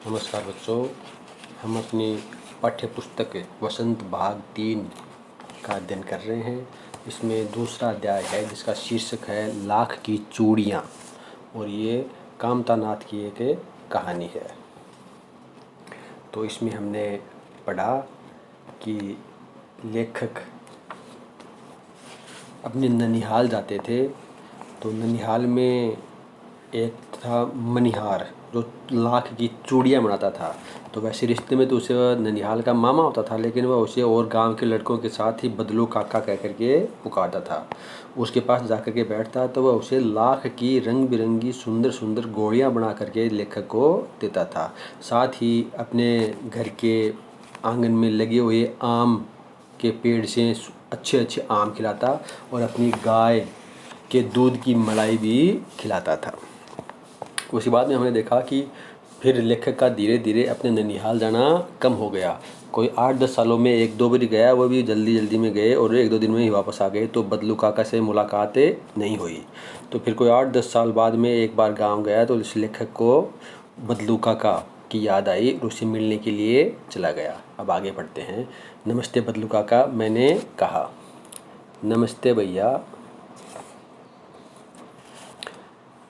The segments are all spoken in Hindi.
नमस्कार बच्चों, हम अपनी पाठ्य पुस्तक वसंत भाग 3 का अध्ययन कर रहे हैं। इसमें दूसरा अध्याय है जिसका शीर्षक है लाख की चूड़ियाँ, और ये कामता नाथ की एक कहानी है। तो इसमें हमने पढ़ा कि लेखक अपने ननिहाल जाते थे। तो ननिहाल में एक था मनिहार जो लाख की चूड़ियाँ बनाता था। तो वैसे रिश्ते में तो उसे ननिहाल का मामा होता था, लेकिन वह उसे और गांव के लड़कों के साथ ही बदलू काका कह करके पुकारता था। उसके पास जा कर के बैठता तो वह उसे लाख की रंग बिरंगी सुंदर सुंदर गोलियाँ बना करके लेखक को देता था। साथ ही अपने घर के आंगन में लगे हुए आम के पेड़ से अच्छे अच्छे आम खिलाता और अपनी गाय के दूध की मलाई भी खिलाता था। उसके बाद में हमने देखा कि फिर लेखक का धीरे धीरे अपने ननिहाल जाना कम हो गया। कोई 8-10 सालों में एक दो बार गया, वो भी जल्दी जल्दी में गए और एक दो दिन में ही वापस आ गए। तो बदलू काका से मुलाकात नहीं हुई। तो फिर कोई 8-10 साल बाद में एक बार गांव गया तो इस लेखक को बदलू काका की याद आई और उससे मिलने के लिए चला गया। अब आगे बढ़ते हैं। नमस्ते बदलू काका, मैंने कहा। नमस्ते भैया,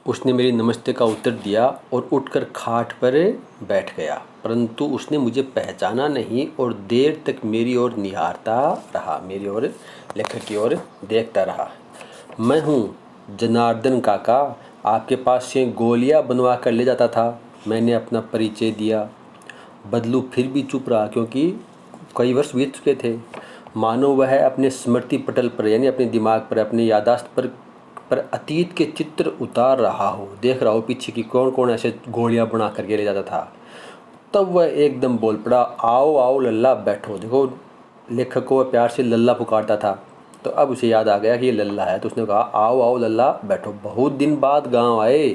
उसने मेरी नमस्ते का उत्तर दिया और उठकर खाट पर बैठ गया। परंतु उसने मुझे पहचाना नहीं और देर तक मेरी ओर निहारता रहा, मेरी ओर, लेखक की ओर देखता रहा। मैं हूँ जनार्दन काका, आपके पास से गोलियाँ बनवा कर ले जाता था, मैंने अपना परिचय दिया। बदलू फिर भी चुप रहा, क्योंकि कई वर्ष बीत चुके थे। मानो वह अपने स्मृति पटल पर, यानी अपने दिमाग पर, अपनी यादाश्त पर अतीत के चित्र उतार रहा हो, देख रहा हो पीछे की कौन कौन ऐसे गोलियां बना करके ले जाता था। तब वह एकदम बोल पड़ा, आओ आओ लल्ला बैठो। देखो, लेखक को प्यार से लल्ला पुकारता था, तो अब उसे याद आ गया कि ये लल्ला है। तो उसने कहा, आओ आओ लल्ला बैठो, बहुत दिन बाद गांव आए।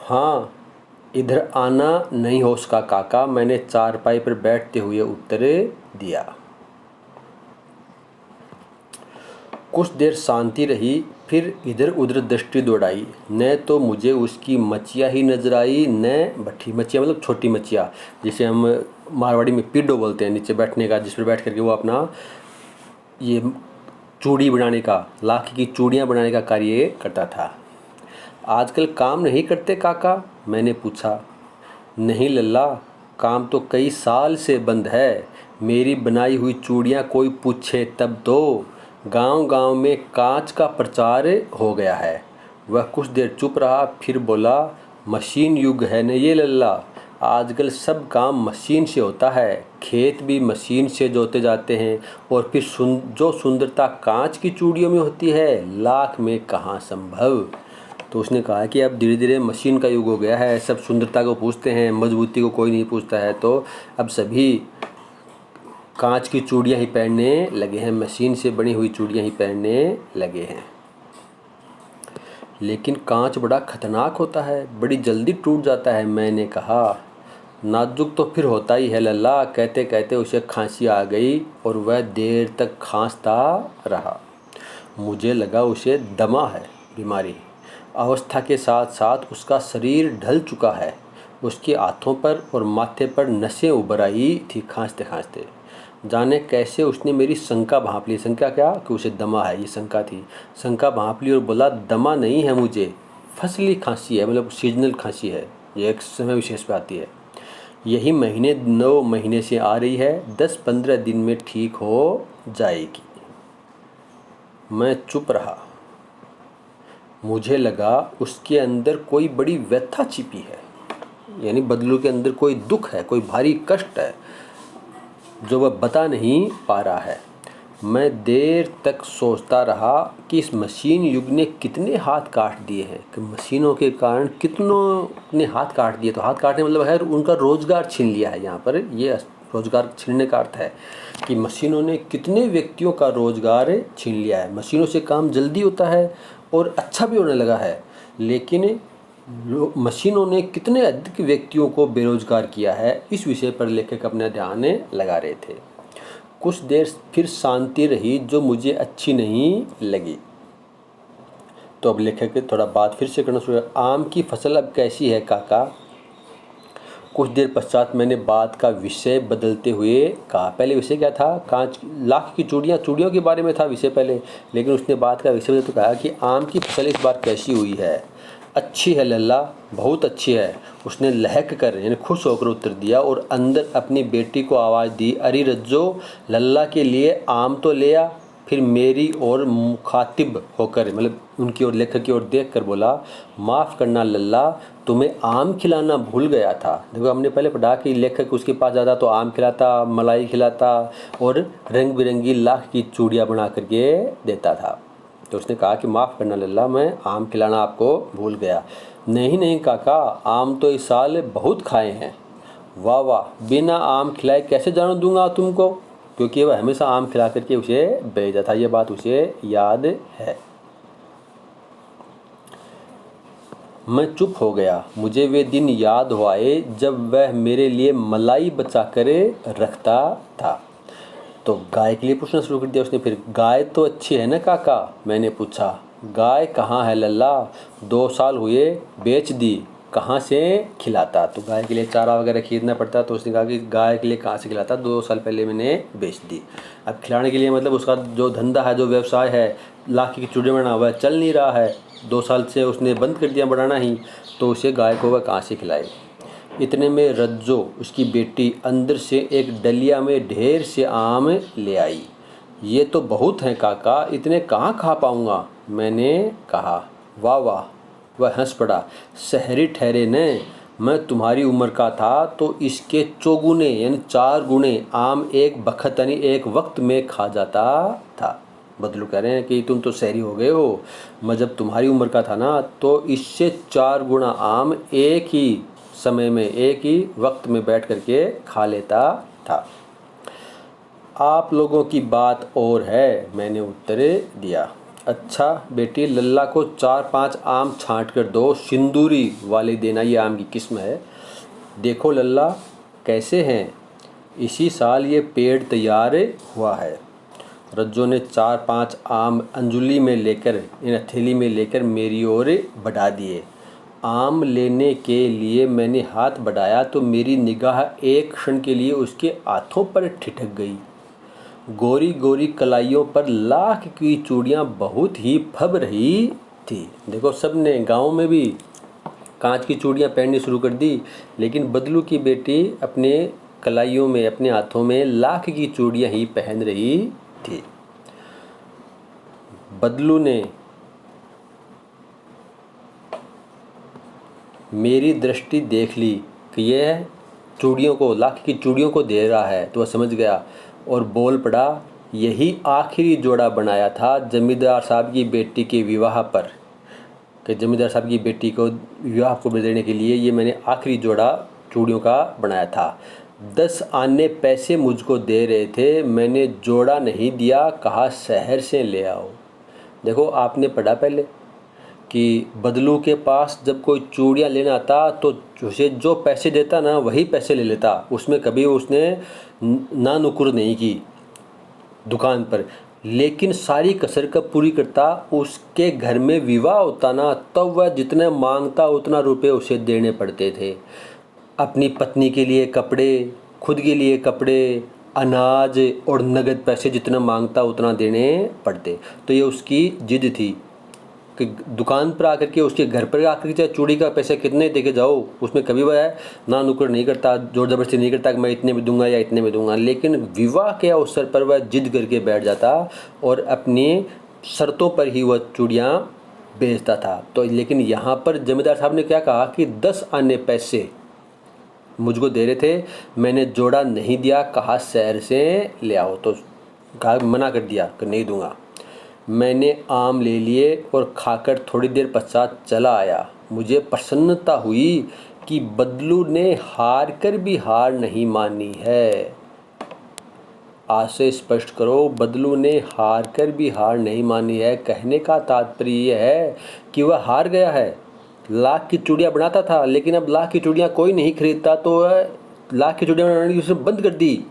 हाँ, इधर आना नहीं हो उसका काका, मैंने चारपाई पर बैठते हुए उत्तर दिया। कुछ देर शांति रही, फिर इधर उधर दृष्टि दौड़ाई। न तो मुझे उसकी मचिया ही नजर आई, न भट्ठी। मचिया मतलब छोटी मचिया, जिसे हम मारवाड़ी में पीडो बोलते हैं, नीचे बैठने का, जिस पर बैठ करके वो अपना ये चूड़ी बनाने का, लाख की चूड़ियाँ बनाने का कार्य करता था। आजकल काम नहीं करते काका, मैंने पूछा। नहीं लल्ला, काम तो कई साल से बंद है। मेरी बनाई हुई चूड़ियाँ कोई पूछे तब तो। गांव गांव में कांच का प्रचार हो गया है। वह कुछ देर चुप रहा, फिर बोला, मशीन युग है न ये लल्ला, आजकल सब काम मशीन से होता है। खेत भी मशीन से जोते जाते हैं, और फिर जो सुंदरता कांच की चूड़ियों में होती है, लाख में कहाँ संभव। तो उसने कहा कि अब धीरे धीरे मशीन का युग हो गया है, सब सुंदरता को पूछते हैं, मजबूती को कोई नहीं पूछता है। तो अब सभी कांच की चूड़ियाँ ही पहनने लगे हैं, मशीन से बनी हुई चूड़ियाँ ही पहनने लगे हैं। लेकिन कांच बड़ा खतरनाक होता है, बड़ी जल्दी टूट जाता है, मैंने कहा। नाजुक तो फिर होता ही है लल्ला। कहते कहते उसे खांसी आ गई और वह देर तक खांसता रहा। मुझे लगा उसे दमा है, बीमारी। अवस्था के साथ साथ उसका शरीर ढल चुका है। उसके हाथों पर और माथे पर नसें उभर आई थी खांसते खांसते। जाने कैसे उसने मेरी शंका भांप ली। शंका क्या कि उसे दमा है, ये शंका थी। शंका भांप ली और बोला, दमा नहीं है मुझे, फसली खांसी है, मतलब सीजनल खांसी है, ये एक समय विशेष पे आती है। यही महीने 9 महीने से आ रही है, 10-15 दिन में ठीक हो जाएगी। मैं चुप रहा। मुझे लगा उसके अंदर कोई बड़ी व्यथा छिपी है, यानी बदलू के अंदर कोई दुख है, कोई भारी कष्ट है जो वह बता नहीं पा रहा है। मैं देर तक सोचता रहा कि इस मशीन युग ने कितने हाथ काट दिए हैं, कि मशीनों के कारण कितनों ने हाथ काट दिए। तो हाथ काटने मतलब है उनका रोजगार छीन लिया है। यहाँ पर ये रोजगार छीनने का अर्थ है कि मशीनों ने कितने व्यक्तियों का रोजगार छीन लिया है। मशीनों से काम जल्दी होता है और अच्छा भी होने लगा है, लेकिन मशीनों ने कितने अधिक व्यक्तियों को बेरोजगार किया है, इस विषय पर लेखक अपना ध्यान लगा रहे थे। कुछ देर फिर शांति रही जो मुझे अच्छी नहीं लगी। तो अब लेखक थोड़ा बात फिर से करना शुरू। आम की फसल अब कैसी है काका, कुछ देर पश्चात मैंने बात का विषय बदलते हुए कहा। पहले विषय क्या था? कांच लाख की चूड़ियाँ, चूड़ियों के बारे में था विषय पहले, लेकिन उसने बात का विषय बदलते कहा कि आम की फसल इस बार कैसी हुई है? अच्छी है लल्ला, बहुत अच्छी है, उसने लहक कर यानी खुश होकर उत्तर दिया और अंदर अपनी बेटी को आवाज़ दी, अरे रज्जो, लल्ला के लिए आम तो ले आ। फिर मेरी ओर मुखातिब होकर मतलब उनकी ओर, लेखक की ओर देख कर बोला, माफ़ करना लल्ला, तुम्हें आम खिलाना भूल गया था। देखो हमने पहले पढ़ा कि लेखक उसके पास जाता तो आम खिलाता, मलाई खिलाता और रंग बिरंगी लाख की चूड़ियाँ बना करके देता था। तो उसने कहा कि माफ़ करना लल्ला, मैं आम खिलाना आपको भूल गया। नहीं नहीं काका, आम तो इस साल बहुत खाए हैं। वाह वाह, बिना आम खिलाए कैसे जाने दूंगा तुमको, क्योंकि वह हमेशा आम खिला करके उसे भेजा था। ये बात उसे याद है। मैं चुप हो गया। मुझे वे दिन याद हो आए जब वह मेरे लिए मलाई बचा कर रखता था। तो गाय के लिए पूछना शुरू कर दिया उसने फिर। गाय तो अच्छी है ना काका? मैंने पूछा। गाय कहाँ है लल्ला, 2 साल हुए बेच दी, कहाँ से खिलाता? तो गाय के लिए चारा वगैरह खरीदना पड़ता। तो उसने कहा कि गाय के लिए कहाँ से खिलाता, 2 साल पहले मैंने बेच दी। अब खिलाने के लिए मतलब उसका जो धंधा है, जो व्यवसाय है, लाख की चूड़ियाँ बनाना, वह चल नहीं रहा है, 2 साल से उसने बंद कर दिया बनाना ही, तो उसे गाय को वह कहाँ से खिलाए। इतने में रज्जो, उसकी बेटी, अंदर से एक डलिया में ढेर से आम ले आई। ये तो बहुत हैं काका, इतने कहाँ खा पाऊँगा, मैंने कहा। वाह वाह, वह हंस पड़ा। शहरी ठहरे ने, मैं तुम्हारी उम्र का था तो इसके चौगुने यानी 4 गुने आम एक बखत यानी एक वक्त में खा जाता था। बदलू कह रहे हैं कि तुम तो शहरी हो गए हो, मैं जब तुम्हारी उम्र का था ना तो इससे 4 गुना आम एक ही समय में, एक ही वक्त में बैठ करके खा लेता था। आप लोगों की बात और है, मैंने उत्तर दिया। अच्छा बेटी, लल्ला को 4-5 आम छांट कर दो, सिंदूरी वाले देना, ये आम की किस्म है। देखो लल्ला कैसे हैं, इसी साल ये पेड़ तैयार हुआ है। रज्जो ने 4-5 आम अंजुली में लेकर, इन हथेली में लेकर मेरी ओर बढ़ा दिए। आम लेने के लिए मैंने हाथ बढ़ाया तो मेरी निगाह एक क्षण के लिए उसके हाथों पर ठिठक गई। गोरी गोरी कलाइयों पर लाख की चूड़ियाँ बहुत ही फब रही थी। देखो सब ने गाँव में भी कांच की चूड़ियाँ पहननी शुरू कर दी, लेकिन बदलू की बेटी अपने कलाइयों में, अपने हाथों में लाख की चूड़ियाँ ही पहन रही थी। बदलू ने मेरी दृष्टि देख ली कि यह चूड़ियों को, लाख की चूड़ियों को दे रहा है, तो वह समझ गया और बोल पड़ा, यही आखिरी जोड़ा बनाया था जमींदार साहब की बेटी के विवाह पर, कि जमींदार साहब की बेटी को विवाह को देने के लिए ये मैंने आखिरी जोड़ा चूड़ियों का बनाया था। 10 आने पैसे मुझको दे रहे थे, मैंने जोड़ा नहीं दिया, कहा शहर से ले आओ। देखो आपने पढ़ा पहले कि बदलू के पास जब कोई चूड़ियाँ लेना आता तो उसे जो पैसे देता ना वही पैसे ले लेता, उसमें कभी उसने ना नुकुर नहीं की दुकान पर। लेकिन सारी कसर कब पूरी करता, उसके घर में विवाह होता ना, तब वह जितने मांगता उतना रुपए उसे देने पड़ते थे। अपनी पत्नी के लिए कपड़े, खुद के लिए कपड़े, अनाज और नगद पैसे जितना मांगता उतना देने पड़ते। तो ये उसकी जिद थी कि दुकान पर आकर के, उसके घर पर आकर के चाहे चूड़ी का पैसा कितने दे के जाओ, उसमें कभी वह ना नुक्कड़ नहीं करता, जोर ज़बरदस्ती नहीं करता कि मैं इतने में दूंगा या इतने में दूंगा। लेकिन विवाह के अवसर पर वह जिद करके बैठ जाता और अपनी शर्तों पर ही वह चूड़ियाँ बेचता था। तो लेकिन यहाँ पर जमींदार साहब ने क्या कहा कि 10 आने पैसे मुझको दे रहे थे, मैंने जोड़ा नहीं दिया, कहा शहर से ले आओ। तो कहा, मना कर दिया कि नहीं दूंगा। मैंने आम ले लिए और खाकर थोड़ी देर पश्चात चला आया। मुझे प्रसन्नता हुई कि बदलू ने हार कर भी हार नहीं मानी है। आज से स्पष्ट करो, बदलू ने हार कर भी हार नहीं मानी है। कहने का तात्पर्य यह है कि वह हार गया है। लाख की चूड़ियाँ बनाता था, लेकिन अब लाख की चूड़ियाँ कोई नहीं खरीदता, तो वह लाख की चूड़ियाँ बनानी उसने बंद कर दी।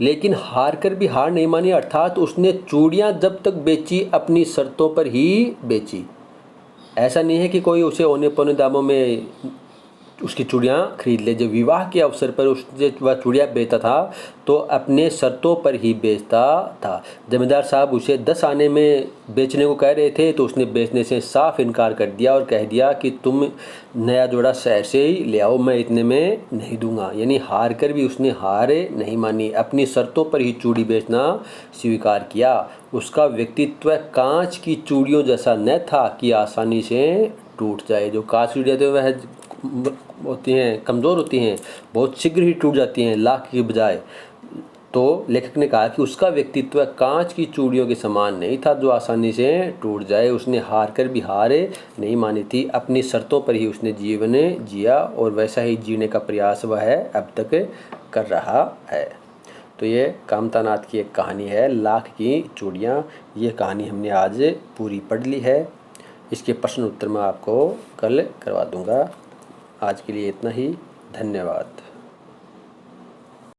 लेकिन हार कर भी हार नहीं मानी, अर्थात उसने चूड़ियाँ जब तक बेची अपनी शर्तों पर ही बेची। ऐसा नहीं है कि कोई उसे औने पौने दामों में उसकी चूड़ियाँ खरीद ले। जब विवाह के अवसर पर उसने वह चूड़ियाँ बेचता था तो अपने शर्तों पर ही बेचता था। जमींदार साहब उसे 10 आने में बेचने को कह रहे थे तो उसने बेचने से साफ इनकार कर दिया और कह दिया कि तुम नया जोड़ा शहर से ही ले आओ, मैं इतने में नहीं दूंगा। यानी हार कर भी उसने हार नहीं मानी, अपनी शर्तों पर ही चूड़ी बेचना स्वीकार किया। उसका व्यक्तित्व कांच की चूड़ियों जैसा न था कि आसानी से टूट जाए। जो कांच की चूड़ियाँ वह होती हैं, कमज़ोर होती हैं, बहुत शीघ्र ही टूट जाती हैं लाख की बजाय। तो लेखक ने कहा कि उसका व्यक्तित्व कांच की चूड़ियों के समान नहीं था जो आसानी से टूट जाए। उसने हार कर भी हार नहीं मानी थी, अपनी शर्तों पर ही उसने जीवन जिया और वैसा ही जीने का प्रयास वह अब तक कर रहा है। तो ये कामता नाथ की एक कहानी है, लाख की चूड़ियाँ। ये कहानी हमने आज पूरी पढ़ ली है। इसके प्रश्न उत्तर मैं आपको कल करवा दूँगा। आज के लिए इतना ही, धन्यवाद।